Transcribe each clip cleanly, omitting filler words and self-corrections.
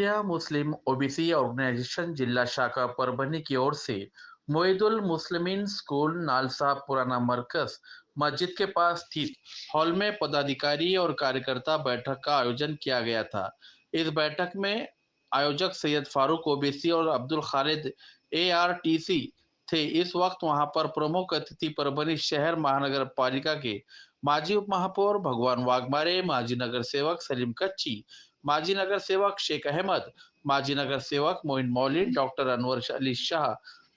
India Muslim OBC organisation जिला शाखा परभनी की ओर से मोइदुल मुस्लिमीन स्कूल नालसा पुराना मरकज मस्जिद के पास स्थित हॉल में पदाधिकारी और कार्यकर्ता बैठक का आयोजन किया गया था। इस बैठक में आयोजक सैयद फारूक ओबीसी और अब्दुल खालिद एआरटीसी थे। इस वक्त वहां पर प्रमुख अतिथि परभनी शहर महानगर पालिका के माजी उप महापौर भगवान वाघमारे, माजी नगर सेवक सलीम कच्ची, माजी नगर सेवक शेख अहमद, माजी नगर सेवक मोइन मौलिद, डॉक्टर अनवर अली शाह,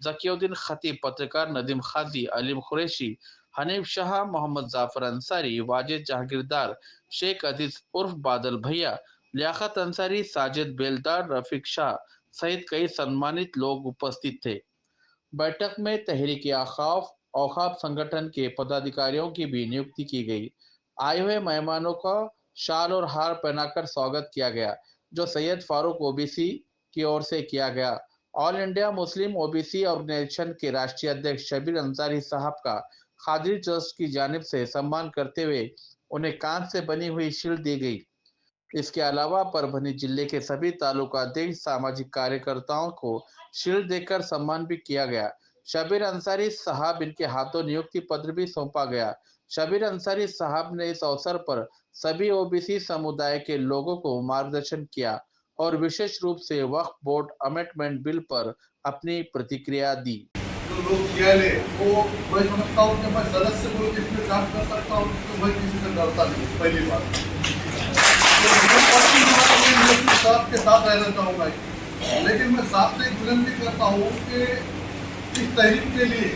जकीउद्दीन खतीब, पत्रकार नदीम खाजी, अलीम कुरैशी, हनीफ शाह, मोहम्मद जाफर अंसारी, वाजिद जहांगीरदार, शेख अजीज उर्फ बादल भैया, लियाकत अंसारी, साजिद बेलदार, रफीक शाह सहित कई सम्मानित लोग उपस्थित थे। बैठक में तहरीक औकाफ संगठन के पदाधिकारियों की भी नियुक्ति की गई। आए हुए मेहमानों का शाल और हार पहनाकर स्वागत किया गया, जो सैयद फारूक ओबीसी की ओर से किया गया। All India Muslim OBC organisation के राष्ट्रीय अध्यक्ष शबीर अंसारी साहब का खादिर ट्रस्ट की जानिब से सम्मान करते हुए उन्हें कांच से बनी हुई शील्ड दी गई। इसके अलावा परभनी जिले के सभी तालुकाध्यक्ष सामाजिक कार्यकर्ताओं को शील्ड देकर सम्मान भी किया गया। शबीर अंसारी साहब इनके हाथों नियुक्ति पत्र भी सौंपा गया। शबीर अंसारी साहब ने इस अवसर पर सभी ओबीसी समुदाय के लोगों को मार्गदर्शन किया और विशेष रूप से वक्फ बोर्ड अमेंडमेंट बिल पर अपनी प्रतिक्रिया दी। जो लोग किया ले वो मैं समझता हूँ कि मैं सदस्य को जिसमें काम कर सकता हूँ तो मैं किसी से डरता नहीं। पहली बात के साथ रहना चाहूँगा, लेकिन मैं साफ से विनती करता हूँ कि इस तहरीक के लिए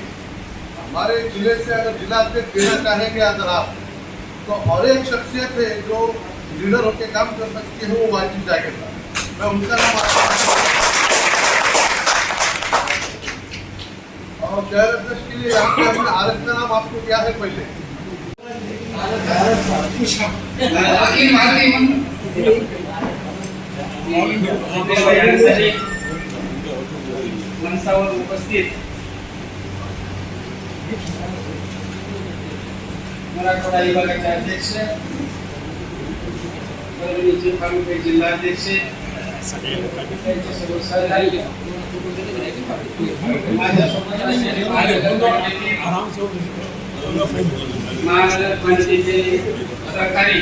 हमारे जिले से अगर जिला अध्यक्ष देना चाहेंगे अगर आप, तो और एक शख्सियत है जो लीडर होकर काम कर सकती है, वो वाजिद जाएगा। मैं उनका नाम और शहर अध्यक्ष के लिए आरएस का नाम आपको क्या है? पहले मंचावर उपस्थित मराठवाडा विभागाचे अध्यक्ष, परभणीचे तालुका जिल्हाध्यक्ष, सर्व सहकारी, महानगरपालिकेचे सहकारी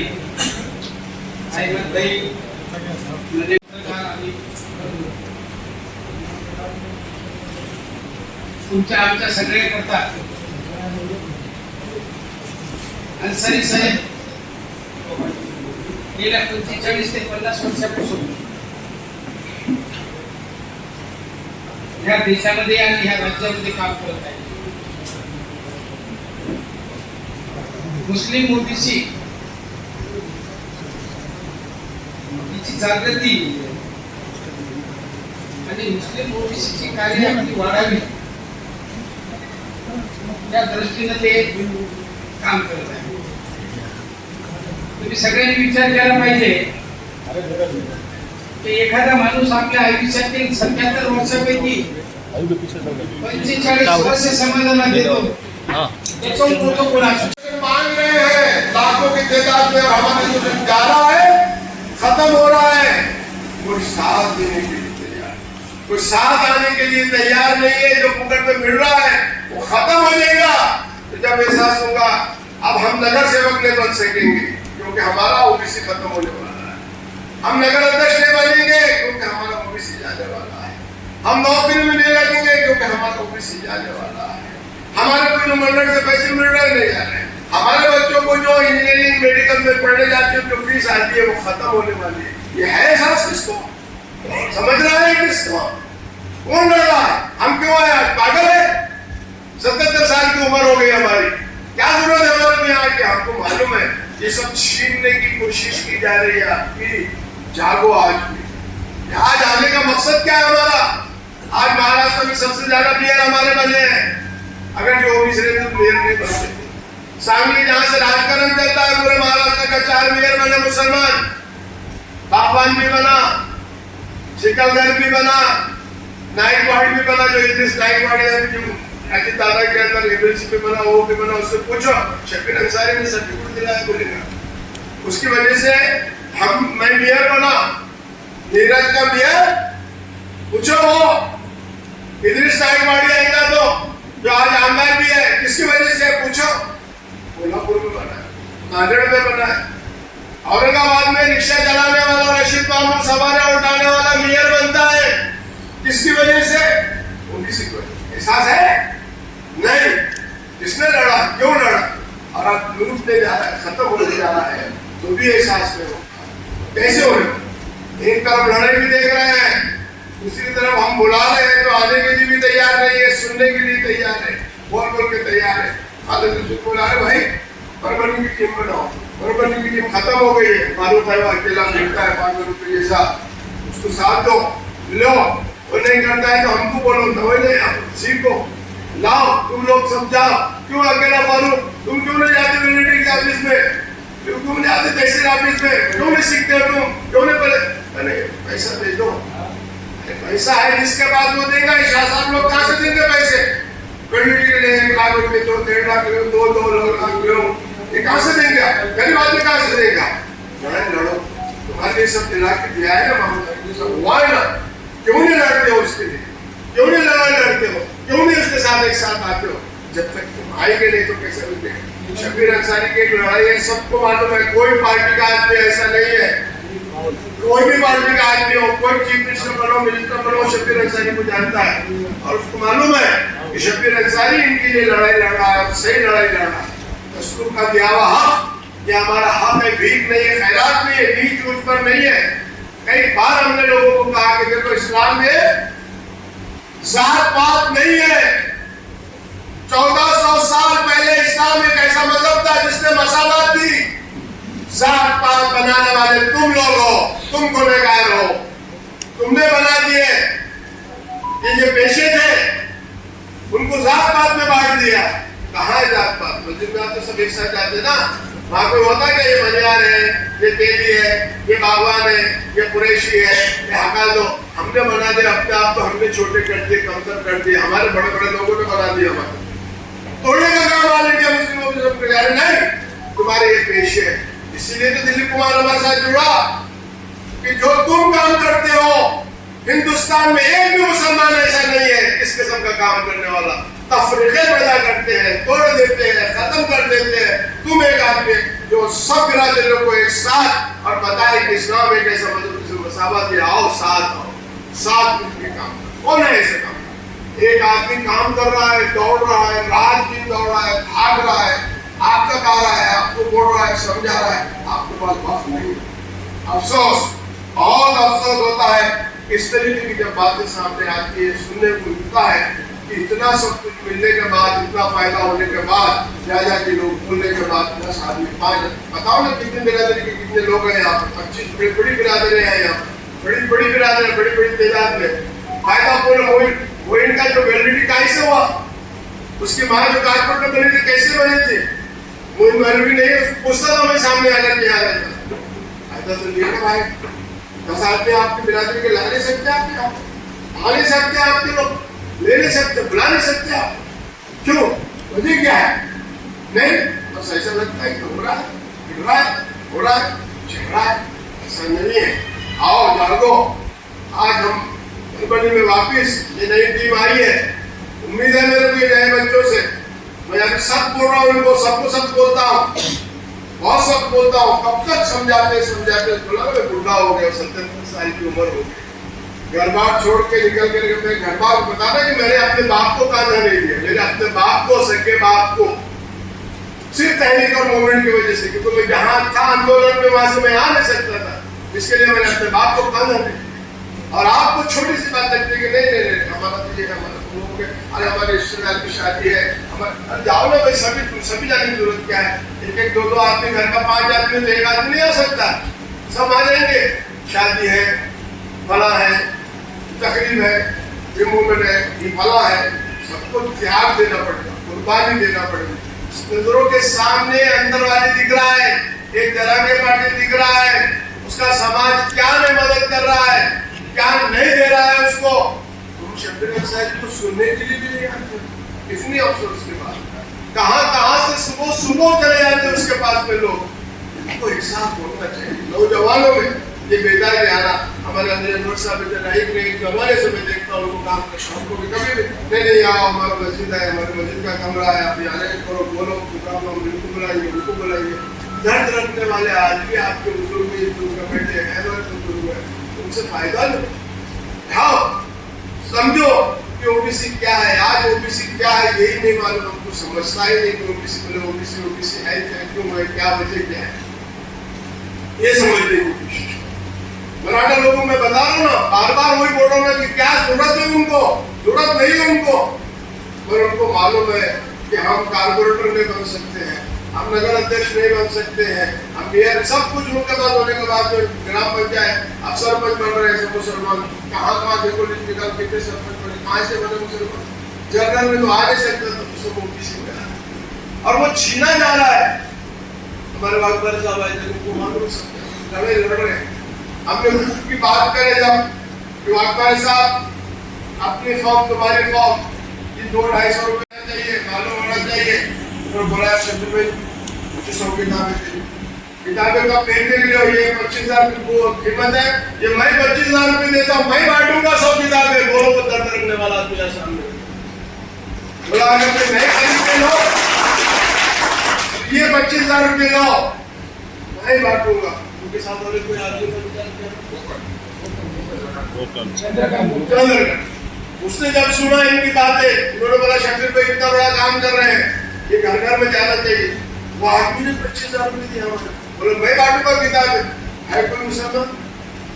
तुमच्या आमच्या सगळे करतात अन्सारी साहेब गेल्या 45 ते 50 वर्षापासून ह्या देशामध्ये आणि ह्या राज्यामध्ये काम करत आहे। मुस्लिम ओबीसी ची जागृती आणि मुस्लिम ओबीसीची कार्य वाढावी त्या दृष्टीने ते काम करत आहे। तुम्ही सगळ्यांनी विचार केला पाहिजे की एखादा माणूस आपल्या आयुष्यातील 77 वर्षापैकी 45 वर्ष समाजाला देतो, त्याचा मोठा कोण असतो? मांग रहे हैं लाखों की तादाद में, हमारा जो नजारा है खत्म हो रहा है, कोई साथ देने के लिए तैयार, कोई साथ आने के लिए तैयार नहीं है। जो पुकड़ में मिल रहा है वो खत्म हो जाएगा। तो जब एहसास होगा अब हम नगर सेवक नहीं बन सकेंगे क्योंकि हमारा ओबीसी खत्म होने वाला है, हम नगर अध्यक्ष नहीं बनेंगे क्योंकि हमारा ओबीसी जाने वाला है, हम नौकरी में नहीं लगेंगे क्योंकि हमारा ओबीसी जाने वाला है, हमारे कोई मंडल से पैसे मिल रहे नहीं जा रहे, हमारे बच्चों को जो इंजीनियरिंग मेडिकल में पढ़ने जाते हैं जो फीस आती है वो खत्म होने वाली है। ये है एहसास किसको? समझ रहा है किसको? कौन लड़ रहा है? हम क्यों आए? पागल है? 77 साल की उम्र हो गई हमारी, क्या जरूरत है हमारे यहाँ की? हमको मालूम है ये सब छीनने की कोशिश की जा रही है आपकी। जागो आज भी। आज आने का मकसद क्या है हमारा? आज महाराष्ट्र में सबसे ज्यादा मेयर हमारे बने हैं। अगर जो ओबीसी रहते तो मेयर नहीं बनते। सांगली जहां से राजकारण चलता है पूरे महाराष्ट्र का 4 मेयर बने मुसलमान, बागवान भी बना, सिकलगढ़ भी बना, नाइकवाड़ भी बना, जो इद्रिस नाइकवाड़ अजीत दादा के अंदर एमएलसी पे बना, वो भी बना। उससे पूछो शबीर अंसारी ने सर्टिफिकेट दिलाया बोलेगा। उसकी वजह से मैं मेयर बना नीरज का मेयर पूछो, वो इदरीस नाइक वाडिया इनका तो जो आज आमदार भी है, किसकी वजह से पूछो? कोल्हापुर में बना है, नांदेड़ में बना है, औरंगाबाद में रिक्शा चलाने वाला रशीद मोहम्मद सवारे उठाने वाला मेयर बनता है, किसकी वजह से? ओबीसी की वजह। एहसास है? नहीं। किसने लड़ा, क्यों लड़ा, और अब लूटने जा रहा है, खत्म होने जा रहा है, तो भी एहसास में हो कैसे हो रहे? एक तरफ लड़ाई भी देख रहे हैं, दूसरी तरफ हम बुला रहे हैं तो आने के लिए भी तैयार नहीं है, सुनने के लिए तैयार है, बोल बोल के तैयार है। बोला है भाई परभनी की टीम बनाओ, परभनी की टीम खत्म हो गई है, मारूफ है वो अकेला मिलता है 500 रुपये जैसा, उसको साथ दो, लो, वो नहीं करता है तो हमको बोलो, दवाई ले सीखो, लाओ, तुम लोग समझाओ, क्यों अकेला फारूक, तुम क्यों नहीं जाते मिलिट्री के ऑफिस में, क्यों नहीं आते तहसील ऑफिस में, क्यों नहीं सीखते हो तुम, क्यों नहीं पहले पैसा दे दो, पैसा है जिसके पास वो देगा, शासन लोग कहाँ से देंगे पैसे? मिलिट्री के लिए 1 लाख रुपए तो 1.5 लाख लो, 2 लाख लो, ये कहाँ से देंगे? गरीब आदमी कहाँ से देगा? लड़ो, तुम्हारे लिए सब दिला के दिया है ना, सब हुआ है ना, क्यों नहीं लड़ते हो उसके लिए, क्यों नहीं लड़ाई लड़ते हो, क्यों नहीं उसके साथ एक साथ आते हो? जब तक तुम आएंगे नहीं तो कैसे मिलते? शब्बीर अंसारी की एक लड़ाई है, सबको मालूम है, कोई पार्टी का आदमी ऐसा नहीं है, कोई भी पार्टी का आदमी हो, कोई चीफ मिनिस्टर बनो, मिनिस्टर बनो, शब्बीर अंसारी को जानता है और उसको मालूम है कि शब्बीर अंसारी इनके लिए लड़ाई लड़ रहा है, सही लड़ाई लड़ रहा है। दस्तूर का दिया हुआ हक, ये हमारा हक है, भीख नहीं है, खैरात नहीं है, नीच ऊंच पर नहीं है। कई बार हमने लोगों को कहा कि देखो इस्लाम में जात पात नहीं है, 1400 साल पहले इस्लाम एक ऐसा मजहब था जिसने मसावत दी, जात पात बनाने वाले तुम लोग हो, तुम गुनहगार हो, तुमने बना दिए, ये पेशे थे, उनको जात पात में बांट दिया। कहाँ है जात पात? मस्जिद में आप तो सब एक साथ जाते ना, वहां कोई होता क्या ये मनियार है, ये तेली है, ये बागवान है, ये कुरैशी है, ये हका दो, हमने बना दिया अपने आप, तो हमने छोटे कर दिए, कमतर कर दिए, हमारे बड़े बड़े लोगों ने बना दिया, हमारे तोड़ने का काम वाले इंडिया मुस्लिमों के सब गुजारे नहीं, तुम्हारे ये पेशे है। इसीलिए तो दिलीप कुमार हमारे साथ जुड़ा कि जो तुम काम करते हो, हिंदुस्तान में एक भी मुसलमान ऐसा नहीं है इस किस्म का काम करने वाला, तफरीके पैदा करते हैं, तोड़ देते हैं, खत्म कर देते हैं। तुम एक आदमी जो सब बिरादरियों को एक साथ और बताए कि इस्लाम एक ऐसा मजहब जिसमें मसावत है, आओ साथ मिलकर काम। कौन है ऐसे काम? एक आदमी काम कर रहा है, दौड़ रहा है, रात दिन दौड़ रहा है, भाग रहा है, आपका गा रहा है, आपको बोल रहा है, समझा रहा है, आपके पास बात नहीं है। अफसोस, बहुत अफसोस होता है इस तरीके की जब बातें सामने आती है, सुनने को मिलता है कि इतना सब कुछ मिलने के बाद, इतना फायदा होने के बाद, जा के लोग बोलने के बाद 10 आदमी 5, बताओ ना कितने बिरादरी के कितने लोग हैं यहाँ पर? 25 बड़ी बिरादरी है यहाँ पर, बड़ी बिरादरी, बड़ी तादाद में फायदा पूरा वो इनका जो वैलिडिटी कैसे हुआ, उसकी माँ जो कारपोरेट में बनी थी कैसे बनी थी, वो वैलिडिटी नहीं है, उसको पूछता था मैं सामने आकर के आ रहता ऐसा तो नहीं है भाई। 10 आदमी आपकी बिरादरी के ला नहीं सकते, आपके आ नहीं सकते, आपके लोग ले नहीं सकते, बुला नहीं सकते आप, क्यों? वजह क्या है? नहीं, बस ऐसा लगता है कि हो रहा है, गिर रहा है, हो रहा है, चल रहा है, ऐसा नहीं है। आओ जागो, आज हम परभनी में वापिस ये नई टीम आई है, उम्मीद है मेरे को ये नए बच्चों से, मैं अभी सब बोल रहा हूँ इनको, सबको सब बोलता हूँ, बहुत सब बोलता हूँ, कब तक समझाते बोला मैं बुढ़ा हो गया, 70 साल की उम्र हो गई, घर बार छोड़ के निकल कर घर बार बताना कि मैंने अपने बाप को कान्हा नहीं दिया, मैंने अपने बाप को, सके बाप को, सिर्फ तहरीक और मूवमेंट की वजह से, क्योंकि मैं जहाँ था आंदोलन में वहां से मैं आ नहीं सकता था, इसके लिए मैंने अपने बाप को कान्हा दिया। और आपको छोटी सी बात लगती है कि नहीं हमारा तो ये हमारा लोग है, अरे हमारे रिश्तेदार की शादी है, हमारे जाओ ना भाई, सभी जाने की जरूरत क्या है? एक 2 आदमी, घर का 5 आदमी तो एक आदमी नहीं आ सकता, सब आ जाएंगे। शादी है, फला है, तकरीब है, ये मूवमेंट है, ये फला है, सबको त्याग देना पड़ेगा, कुर्बानी देना पड़ेगा। नजरों के सामने अंदर वाले दिख रहा है, एक तरह के पार्टी दिख रहा है, उसका समाज क्या में मदद कर रहा है, क्या नहीं दे रहा है उसको। तुम शब्बीर अंसारी को सुनने के लिए भी नहीं आते, कितनी अफसोस के बाद कहां से सुबह चले जाते उसके पास में लोग। इनको एक साथ होना चाहिए, नौजवानों में ये बेदारी आना हमारे अंदर नोट साहब इतना एक नहीं जो हमारे समय देखता हूँ उनको काम करता उनको भी कभी भी नहीं आओ हमारा मस्जिद है, हमारे मस्जिद का कमरा है, आप यहाँ करो बोलो प्रोग्राम हम बिल्कुल बुलाएंगे, बिल्कुल बुलाएंगे। दर्द रखने वाले आज भी आपके बुजुर्ग में जो बैठे हैं बुजुर्ग है, उनसे फायदा लो, हाँ समझो कि ओबीसी क्या है। आज ओबीसी क्या है यही नहीं मालूम, हमको समझता ही नहीं कि ओबीसी बोले ओबीसी है क्यों है, क्या वजह क्या है, ये समझने की कोशिश। मराठा लोगों में बता रहा हूँ ना, बार बार वही बोल रहा हूँ कि क्या जरूरत है उनको, जरूरत नहीं है उनको, पर उनको मालूम है कि हम कारपोरेटर नहीं बन सकते हैं, हम नगर अध्यक्ष नहीं बन सकते हैं, हम मेयर सब कुछ उनके पास होने के बाद ग्राम पंचायत अब सरपंच बन रहे हैं सब मुसलमान, कहाँ देखो निकाल कितने सरपंच बने, कहाँ से बने मुसलमान, जनरल में तो आ नहीं सकते, तो सब ओबीसी में आ रहा और वो छीना जा रहा है। हमारे वाकबर साहब आए थे, उनको मालूम सब लड़े लड़ रहे हैं। हमने हुकूक की बात करें जब कि वाकबर साहब अपनी फॉर्म तुम्हारी फॉर्म ये 200-250 रुपए चाहिए, मालूम होना चाहिए, तो बोला शब्द भाई मुझे 100 किताबें का खरीदने के लिए ये 25,000 की कीमत है, ये मैं 25,000 रुपए देता हूँ, मैं बांटूंगा 100 किताबें। बोलो वो दर्द रखने वाला मेरा सामने बोला अगर तुम नहीं खरीदते लो ये 25,000 रुपए लो, मैं बांटूंगा। उनके साथ वाले कोई आदमी का विचार किया, उसने जब सुना इनकी बातें, उन्होंने बोला शकील भाई इतना बड़ा काम कर रहे हैं, ये घर घर में जाना चाहिए। वो आदमी ने 25,000 रुपए दिया, बोले मैं बांटूंगा किताब है कोई मुसलमान,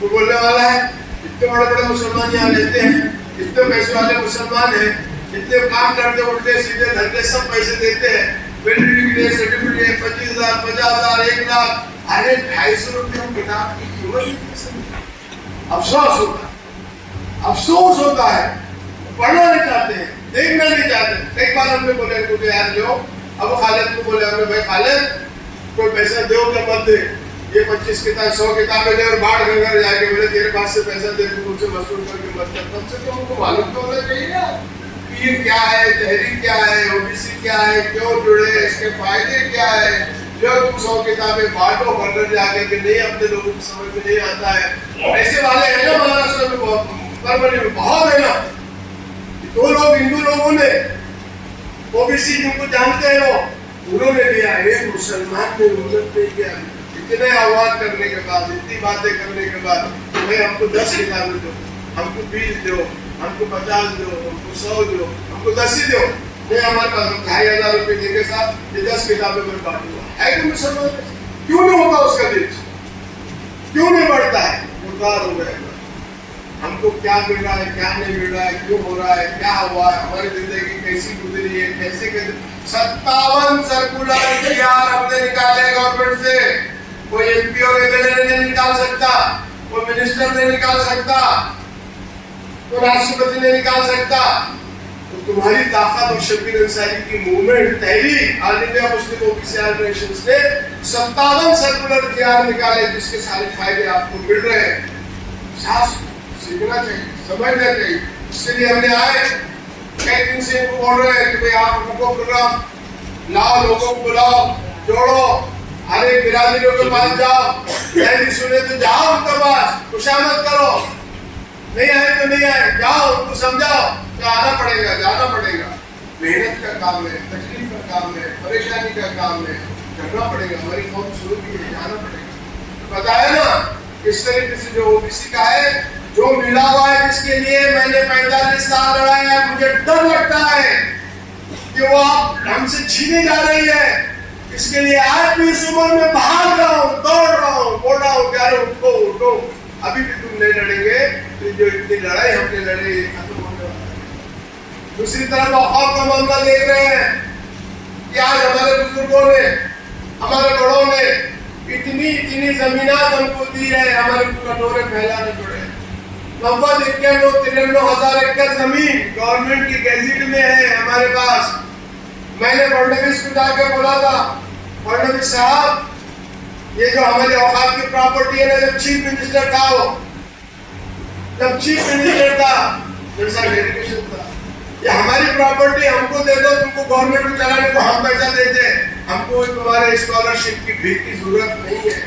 वो बोलने वाला है इतने बड़े बड़े मुसलमान यहाँ रहते हैं, इतने पैसे वाले मुसलमान हैं, इतने काम करते उठते सीधे धरते सब पैसे देते हैं, सर्टिफिकेट 25,000 50,000 1 लाख, अरे 250 रुपये किताब की कीमत। अफसोस होता है, अफसोस होता है, पढ़ना नहीं चाहते हैं, देखना नहीं चाहते। एक बार हमने बोले तो यार लो, अब खालिद को बोले हमने भाई खालिद कोई पैसा दो क्या मत दे, ये 25 किताब 100 किताबें ले और बाढ़ घर जाके बोले तेरे पास से पैसा दे, तू मुझसे वसूल करके मत कर। तब से तो हमको मालूम तो होना चाहिए ना कि ये क्या है, तहरीक क्या है, ओबीसी क्या है, क्यों जुड़े, इसके फायदे क्या है। जो तुम 100 किताबें बांटो घर जाके कि नहीं अपने लोगों को समझ में नहीं आता है, ऐसे वाले हैं ना महाराष्ट्र में बहुत, परभणी में बहुत है ना। 2 लोग हिंदू लोगों ने ओबीसी जिनको जानते हैं वो उन्होंने लिया, एक मुसलमान ने उन्नत नहीं किया। इतने आह्वान करने के बाद, इतनी बातें करने के बाद, भाई हमको 10 किताबें दो, हमको 20 दो, हमको 50 दो, हमको 100 दो, हमको 10 ही दो, नहीं हमारे पास 2,500 रुपए देके साथ ये 10 किताबें मैं बांटूंगा। है कि मुसलमान क्यों नहीं होता उसका दिल, क्यों नहीं बढ़ता है, मुर्दार हो गए। हमको क्या मिल रहा है, क्या नहीं मिल रहा है, क्यों हो रहा है, क्या हुआ है, हमारी जिंदगी कैसी गुजरी है, कैसे 57 सर्कुलर तैयार हमने निकाले गवर्नमेंट से, कोई एमपी और एमएलए नहीं निकाल सकता, कोई मिनिस्टर नहीं निकाल सकता, कोई राष्ट्रपति नहीं निकाल सकता। तो तुम्हारी ताकत और शबीर अंसारी की मूवमेंट तहरीक all India Muslim OBC organisation ने 57 सर्कुलर तैयार निकाले जिसके सारे फायदे आपको मिल रहे हैं। सीखना चाहिए, समझना चाहिए। इसके लिए हमने आए कई दिन से इनको बोल रहे हैं कि भाई आप उनको प्रोग्राम लाओ, लोगों को बुलाओ, जोड़ो, हरे बिरादरियों के पास जाओ, नहीं सुने तो जाओ उनके पास, खुशामद करो, नहीं आए तो नहीं आए, जाओ उनको समझाओ कि आना पड़ेगा, जाना पड़ेगा। मेहनत का काम है, तकलीफ का काम है, परेशानी का काम है, करना पड़ेगा। हमारी कौम शुरू की है, जाना पड़ेगा। बताया ना इस तरीके से जो ओबीसी का है, जो मिला हुआ है, जिसके लिए मैंने 45 साल लड़ा है, मुझे डर लगता है कि वो आप हमसे छीने जा रही है। इसके लिए आज भी इस उम्र में भाग रहा हूँ, दौड़ रहा हूँ, बोल रहा हूँ क्या उठो उठो, अभी भी तुम नहीं लड़ेंगे तो जो इतनी लड़ाई हमने लड़ी खत्म होने वाला है। दूसरी तरफ औकाफ का मामला देख रहे हैं कि आज हमारे बुजुर्गों ने, हमारे बड़ों ने इतनी जमीनात हमको दी है, हमारे कटोरे फैलाने पड़े। 90-91-93 एकड़ जमीन गवर्नमेंट की गैजेट में है हमारे पास। मैंने फडणवीस को जाकर बोला था, फडणवीस साहब ये जो हमारे औकाफ की प्रॉपर्टी है ना, जब चीफ मिनिस्टर था वो, जब चीफ मिनिस्टर था जैसा डेडिकेशन था, ये हमारी प्रॉपर्टी हमको दे दो, तुमको गवर्नमेंट को चलाने को हम पैसा देते हैं, हमको तुम्हारे स्कॉलरशिप की भीख की जरूरत नहीं है।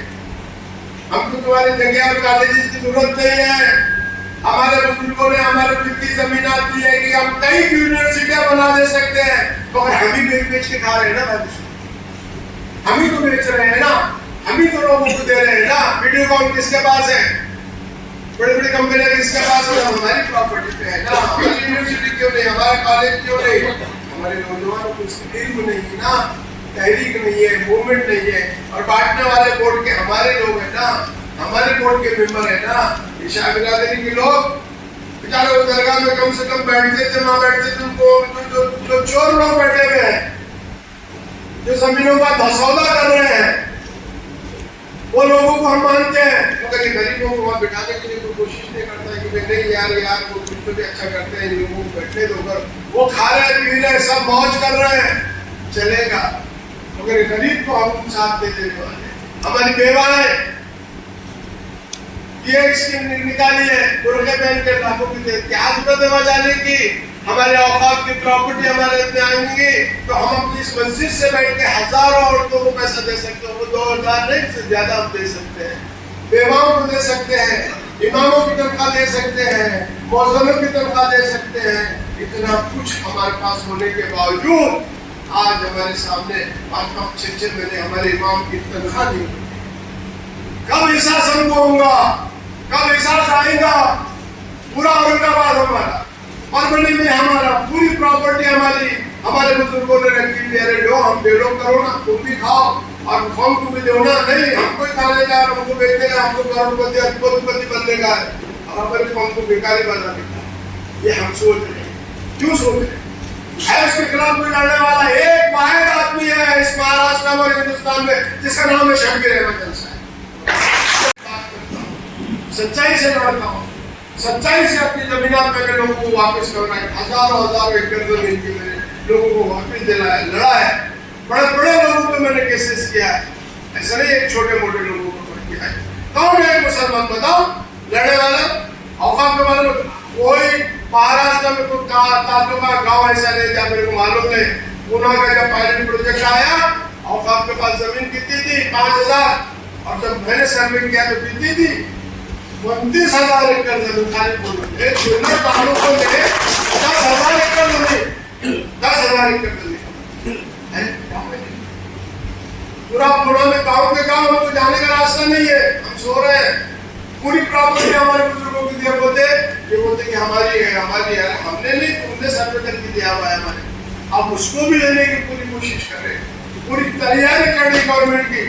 हमको तुम्हारी जगह और कॉलेज की जरूरत नहीं है। हमारे बुजुर्गों ने हमारे कितनी जमीन दी है कि हम कई यूनिवर्सिटियां बना दे सकते हैं, तो हम ही बेच के खा रहे हैं ना, हम ही तो बेच रहे हैं ना, हम ही तो लोगों को दे रहे हैं ना। वीडियोकॉन किसके पास है? बड़ी बड़ी कंपनियां किसके पास है? हमारी प्रॉपर्टी पे है ना। हमारी यूनिवर्सिटी क्यों नहीं, हमारा कॉलेज क्यों नहीं? हमारे नौजवानों को इसकी इल्म नहीं है ना, तहरीक नहीं है, मूवमेंट नहीं है। और बांटने वाले बोर्ड के हमारे लोग हैं ना, हमारे बोर्ड के मेंबर है ना। ईशा बिरादरी के लोग बेचारे उस दरगाह में कम से कम बैठते थे, वहां बैठते थे। उनको जो चोर लोग बैठे हुए हैं, जो जमीनों का धसौदा कर रहे हैं, वो लोगों को हम मानते हैं। तो कहीं गरीबों को वहां बिठाने के लिए कोई कोशिश नहीं करता है कि नहीं यार वो बिल्कुल भी अच्छा करते हैं, लोगों को बैठने दो। वो खा रहे हैं, पी रहे हैं, सब मौज कर रहे हैं, चलेगा। मगर गरीब को हम साथ दे देने वाले। हमारी बेवाएं ये स्कीम निकाली है, बुर्के पहन के लाखों की दे, क्या जरूरत है वहां जाने की? हमारे औकात की प्रॉपर्टी हमारे इतने आएंगी तो हम अपनी इस मस्जिद से बैठ के हजारों औरतों को पैसा दे सकते हैं। वो 2000 नहीं से ज्यादा हम दे सकते हैं, बेवाओं को दे सकते हैं, इमामों की तनख्वाह दे सकते हैं, मौजूदों की तनख्वाह दे सकते हैं। इतना कुछ हमारे पास होने के बावजूद आज हमारे सामने 5-5, 6-6 महीने हमारे इमाम की तनख्वाह नहीं। कब एहसास हमको होगा, कब एहसास आएगा? पूरा औरंगाबाद हमारा, परभनी में हमारा, पूरी प्रॉपर्टी हमारी, हमारे बुजुर्गों ने रखी थी। अरे लो, हम बेलो करो ना, तुम भी खाओ और कौन को भी दो ना। नहीं, हमको ही खाने का, हमको बेचने का, हमको करोड़पति अरबपति बनने का है, और हमारे कौन को बेकारी बना देगा। ये हम सोच रहे हैं। क्यों सोच रहे हैं? उसके खिलाफ कोई लड़ने वाला एक वाहिद आदमी है इस महाराष्ट्र और हिंदुस्तान में, जिसका नाम है शब्बीर अहमद अंसारी। सच्चाई से लड़ता हूँ, सच्चाई से अपनी जमीनात मैंने लोगों को वापस करना है। हजारों एकड़ जमीन की मैंने लोगों को वापस दिलाया, लड़ा है। बड़े बड़े लोगों पे मैंने केसेस किया है, ऐसा नहीं एक छोटे मोटे लोगों को किया है। कौन है मुसलमान बताओ लड़ने वाला? औकात के बारे में कोई महाराष्ट्र में कोई तालुका गांव ऐसा नहीं जहाँ मेरे को मालूम नहीं। पुणे का जब पायलट प्रोजेक्ट आया, औकात के पास जमीन कितनी थी? 5000, और जब मैंने सर्वे किया तो कितनी थी? 29,000 एकड़ जमीन खाली पड़ी। एक छोटे तालुकों में 10,000 एकड़ जमीन, 10,000 एकड़ जमीन पूरा पुणे में गाँव के गाँव हमको जाने का रास्ता नहीं है, हम सो रहे हैं। पूरी प्रॉपर्टी हमारे बुजुर्गों की दिया, बोलते कि हमारी है, हमारी है। हमने नहीं, तुमने सर्वे करके दिया हुआ है हमारे। अब उसको भी लेने की पूरी कोशिश कर रहे हैं, पूरी तैयारी कर रही गवर्नमेंट की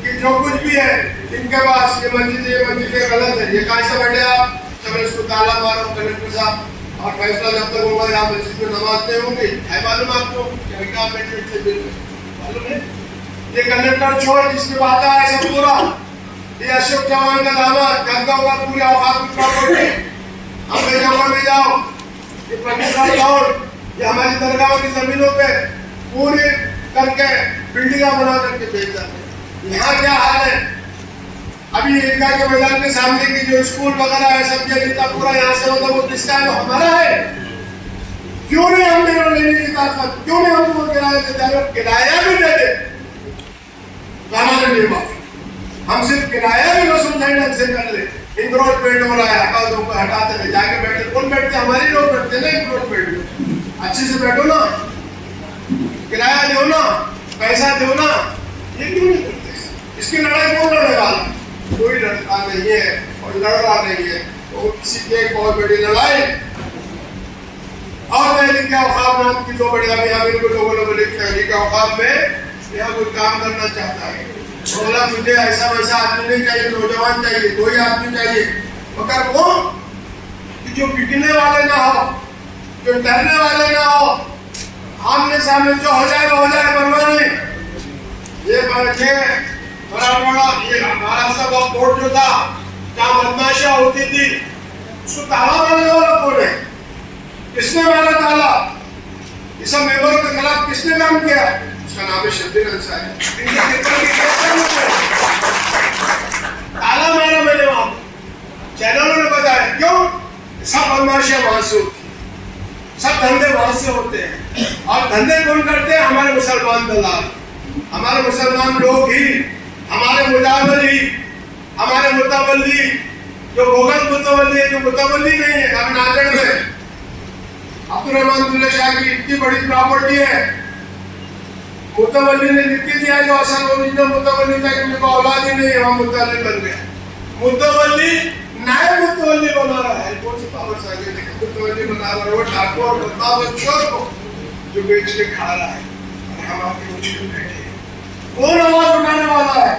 कि जो कुछ भी है इनके पास, ये मस्जिद गलत है, ये कैसे बैठे आप? सब इसको ताला मारो कलेक्टर साहब, और फैसला जब तक होगा यहाँ मस्जिद में नमाज नहीं होंगी। है मालूम आपको? मालूम है? ये कलेक्टर छोड़ जिसकी बात है सब पूरा, ये अशोक चौहान का दामाद गंगा होगा पूरी औकात की प्रॉपर्टी। हम बेजमा में जाओ, ये पाकिस्तान छोड़, ये हमारी दरगाहों की जमीनों पे पूरी करके बिल्डिंग बना करके भेज जाते हैं। यहाँ क्या हाल है? अभी ईदगाह के मैदान के सामने की जो स्कूल वगैरह है सब जितना पूरा यहाँ से होता वो किसका है? वो हमारा है। क्यों नहीं हम लेने की ताकत? क्यों नहीं हमको किराया देते? किराया भी दे दे हमारे लिए बात, हम सिर्फ किराया भी वसूल नहीं ढंग से कर ले। इंक्रोचमेंट हो रहा है, हटा दो, हटाते रहे, जाके बैठे। कौन बैठते? हमारे लोग बैठते ना इंक्रोचमेंट में। अच्छे से बैठो ना, किराया दो ना, पैसा दो ना। ये क्यों नहीं करते? इसकी लड़ाई कौन लड़ने वाला? कोई लड़का नहीं है और लड़ रहा नहीं है। तो किसी की एक बहुत बड़ी लड़ाई और तहरीक के औकात नाम की 2 बड़ी अभियान लोगों ने बोले तहरीक के औकात में यहाँ कोई काम करना चाहता है, बोला मुझे ऐसा वैसा आदमी नहीं चाहिए, नौजवान चाहिए, कोई आदमी चाहिए, मगर वो जो पिटने वाले ना हो, जो डरने वाले ना हो, आमने सामने जो हो जाए वो हो जाए, परवाह नहीं। ये बड़ा ये महाराष्ट्र का कोर्ट जो था जहाँ बदमाशियां होती थी, उसको ताला मारने वाला कौन है? किसने मारा ताला? इस सब मेंबरों के खिलाफ किसने काम किया? उसका नाम है शब्बीर अंसारी। ताला मारा मैंने वहां, चैनलों ने बताया। क्यों? सब बदमाशियां वहां से होती, सब धंधे वहां से होते हैं। और धंधे कौन करते हैं? हमारे मुसलमान दलाल, हमारे मुसलमान लोग ही, हमारे मुजावर ही, हमारे मुतावल्ली जो भोगल मुतावल्ली है, जो मुतावल्ली नहीं है, हम नाजर में अब्दुर्रहमान शाह की इतनी बड़ी प्रॉपर्टी है, मुतवल्ली ने लिख के दिया जो असल ओरिजिनल मुतवल्ली था कि उनका औलाद ही नहीं है, वहाँ मुतवल्ली बन गया। मुतवल्ली नायब मुतवल्ली बना रहा है, कौन सी पावर से आगे लेकिन मुतवल्ली बना रहा है वो डाकू और बदमाश और चोर को जो बेच के खा रहा है, और हम आपके मुश्किल बैठे हैं। कौन आवाज उठाने वाला है,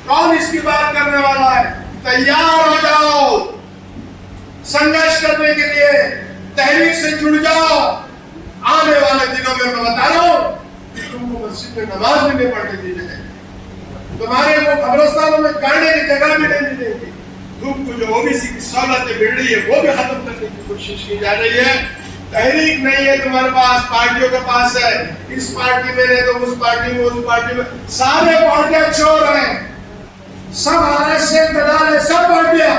कौन इसकी बात करने वाला है? तैयार हो जाओ संघर्ष करने के लिए, तहरीक से जुड़ जाओ। आने वाले दिनों में मैं बता रहा हूँ कि तुमको मस्जिद में नमाज भी नहीं पढ़ने दी जाएगी, तुम्हारे को कब्रिस्तानों में गाड़ने की जगह भी नहीं मिलेगी। तुमको जो ओबीसी की सहूलतें मिल रही है वो भी खत्म करने की कोशिश की जा रही है। तहरीक नहीं है तुम्हारे पास, पार्टियों के पास है, इस पार्टी में नहीं तो उस पार्टी में, उस पार्टी में, सारे पार्टियां चोर हैं, सब आरएसए दलाल है, सब पार्टियां,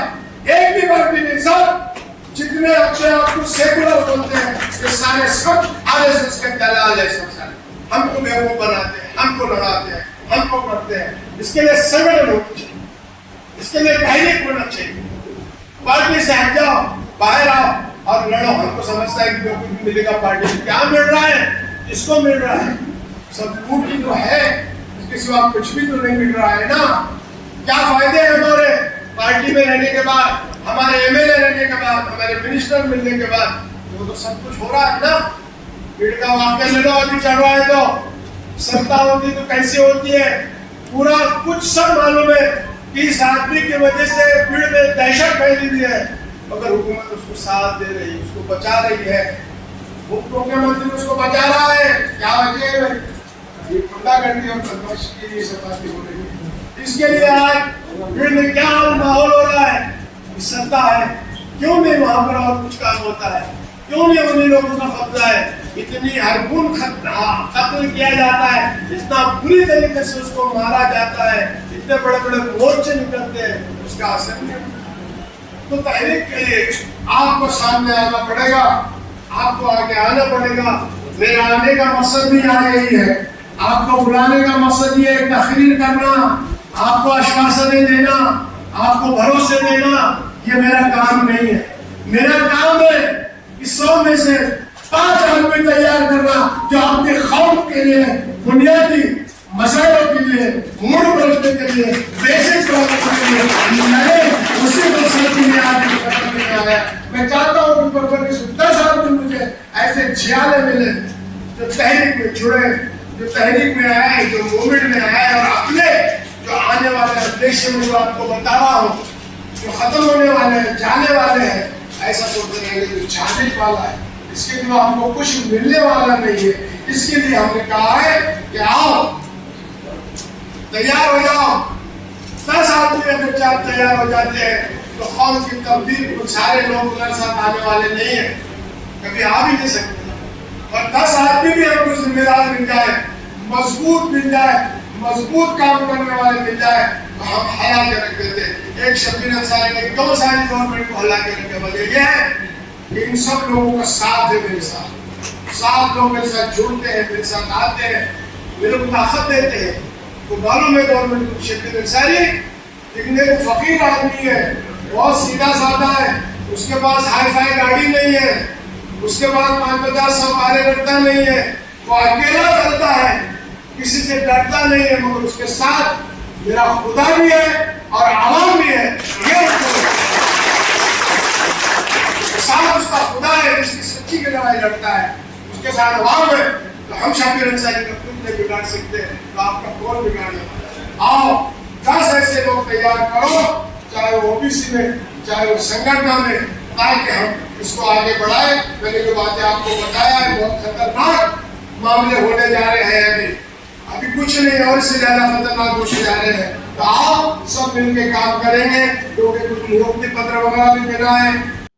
एक भी पार्टी नहीं, सब जितने अपने आप को सेकुलर बोलते हैं ये सारे सब आरएसएस के दलाल है। सब सारे हमको बेवकूफ बनाते हैं, हमको लड़ाते हैं, हमको करते हैं। इसके लिए संगठन होना चाहिए, इसके लिए तहरीक होना चाहिए। पार्टी से हट जाओ, बाहर आओ और लड़ो। हमको समझता है कि जो कुछ मिलेगा पार्टी से, क्या मिल रहा है, किसको मिल रहा है? सब फूटी तो है, इसके सिवा कुछ भी तो नहीं मिल रहा है ना। क्या फायदे हैं हमारे पार्टी में रहने के बाद, हमारे एमएलए रहने के बाद, हमारे मिनिस्टर मिलने के बाद? वो तो सब कुछ हो रहा है ना। भीड़ का वाक्य ले लो, अभी चढ़ रहा है तो सत्ता होती तो कैसे होती है, पूरा कुछ सब मालूम है कि इस आदमी की वजह से भीड़ में दहशत फैली हुई है, मगर हुकूमत उसको साथ दे रही है, उसको बचा रही है। मुख्यमंत्री उसको बचा रहा है, क्या वजह है? ये गुंडागर्दी और बदमाशी के लिए सब बातें हो रही है। इसके लिए आज भीड़ में क्या माहौल हो रहा है? सत्ता है, क्यों नहीं वहां पर और कुछ काम होता है? क्यों नहीं उन्हीं लोगों का कब्जा है? इतनी हरगुन कत्ल किया जाता है, इतना बुरी तरीके से उसको मारा जाता है, इतने बड़े बड़े मोर्चे निकलते हैं, उसका असर नहीं होता। तो तहरीक के लिए आपको सामने आना पड़ेगा, आपको आगे आना पड़ेगा। मेरा आने का मकसद भी यहाँ यही है, आपको बुलाने का मकसद ये है, तकरीर करना, आपको आश्वासन देना, आपको भरोसे देना, ये मेरा काम नहीं है। मेरा काम है कि 100 में से 5 आदमी तैयार करना जो अपने कौम के लिए बुनियादी मसालों के लिए, मूल प्रश्न के लिए, बेसिक प्रॉब्लम के लिए लड़े, उसी मकसद के लिए आज खत्म नहीं आया। मैं चाहता हूँ कि फरवरी से 10 आदमी मुझे ऐसे जियाले मिले जो तहरीक में जुड़े, जो तहरीक में आए, जो मूवमेंट में आए और अपने जो आने वाले उद्देश्य में जो आपको बता रहा हूँ, जो खत्म होने वाले हैं, जाने वाले हैं, ऐसा सोचते रहेंगे जो जाने वाला है, इसके लिए हमको कुछ मिलने वाला नहीं है। इसके लिए हमने कहा है कि आओ तैयार हो जाओ। 10 आदमी अगर चार तैयार हो जाते हैं तो कौम की तब्दील कुछ सारे लोग हमारे साथ आने वाले नहीं है, कभी आ भी नहीं सकते। और 10 आदमी भी हमको जिम्मेदार मिल जाए, मजबूत मिल जाए, मजबूत काम करने वाले मिल जाए तो हम हला के रख देते। एक शब्बीर अंसारी ने क्यों सारी गवर्नमेंट को हला के रखे, वजह यह है कि इन सब लोगों का साथ है, मेरे साथ 7 लोग मेरे साथ जुड़ते हैं, मेरे साथ आते हैं, मेरे को ताकत देते हैं। तो मालूम है गवर्नमेंट को शब्बीर अंसारी लेकिन एक फकीर आदमी है, बहुत सीधा साधा है, उसके पास हाई फाई गाड़ी नहीं है, उसके पास 5-50-100 कार्यकर्ता नहीं है, वो अकेला चलता है, किसी से डरता नहीं है, मगर उसके साथ मेरा खुदा भी है और आवाम भी है। ये साथ उसका खुदा है जिसकी सच्ची की लड़ाई लड़ता है, उसके साथ आवाम है। तो हम शब्बीर अंसारी का खुद नहीं बिगाड़ सकते, तो आपका कौन बिगाड़ेगा? आओ 10 ऐसे लोग तैयार करो, चाहे वो ओबीसी में, चाहे वो संगठन में, ताकि हम इसको आगे बढ़ाए। मैंने जो बातें आपको बताया है बहुत खतरनाक मामले होने जा रहे हैं, अभी कुछ नहीं और इससे ज्यादा खतरनाक होते जा रहे हैं। तो आप सब मिलकर काम करेंगे, क्योंकि कुछ नियुक्ति पत्र वगैरह भी देना है।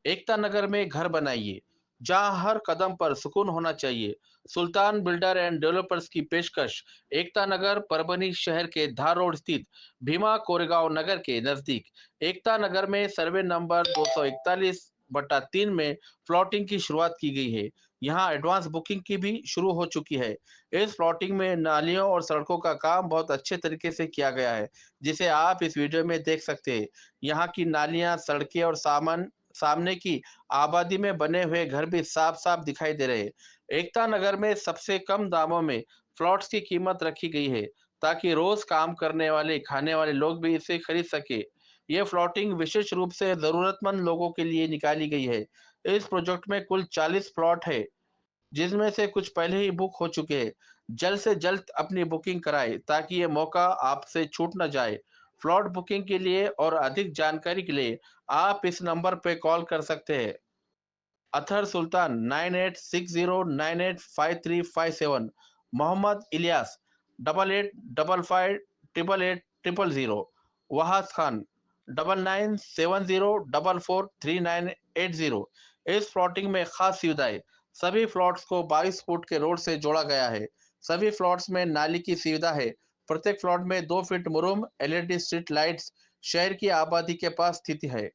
एकता नगर में घर बनाइए जहां हर कदम पर सुकून होना चाहिए। सुल्तान बिल्डर एंड डेवलपर्स की पेशकश। एकता नगर परभनी शहर के धार रोड स्थित भीमा कोरेगांव नगर के नजदीक। एकता नगर में सर्वे नंबर 241/3 में प्लॉटिंग की शुरुआत की गई है, यहाँ एडवांस बुकिंग की भी शुरू हो चुकी है। इस प्लॉटिंग में नालियों और सड़कों का काम बहुत अच्छे तरीके से किया गया है, जिसे आप इस वीडियो में देख सकते हैं। यहाँ की नालियाँ, सड़कें और सामने की आबादी में बने हुए घर भी साफ-साफ दिखाई दे रहे हैं। एकता नगर में सबसे कम दामों में प्लॉट्स की कीमत रखी गई है, ताकि रोज काम करने वाले, खाने वाले लोग भी इसे खरीद सके। ये प्लॉटिंग विशेष रूप से जरूरतमंद लोगों के लिए निकाली गई है। इस प्रोजेक्ट में कुल 40 प्लॉट है, जिनमें से कुछ पहले ही बुक हो चुके हैं। जल्द से जल्द अपनी बुकिंग कराएं, ताकि ये मौका आपसे छूट न जाए। प्लॉट बुकिंग के लिए और अधिक जानकारी के लिए आप इस नंबर पे कॉल कर सकते हैं। अथर सुल्तान 9860985357, मोहम्मद इलियास 8855888800, वहास खान 9970443980। इस प्लॉटिंग में खास सुविधाएं। सभी प्लॉट्स को 22 फुट के रोड से जोड़ा गया है। सभी प्लॉट्स में नाली की सुविधा है। प्रत्येक प्लॉट में 2 फीट मुरुम एलईडी स्ट्रीट लाइट्स शहर की आबादी के पास स्थित है।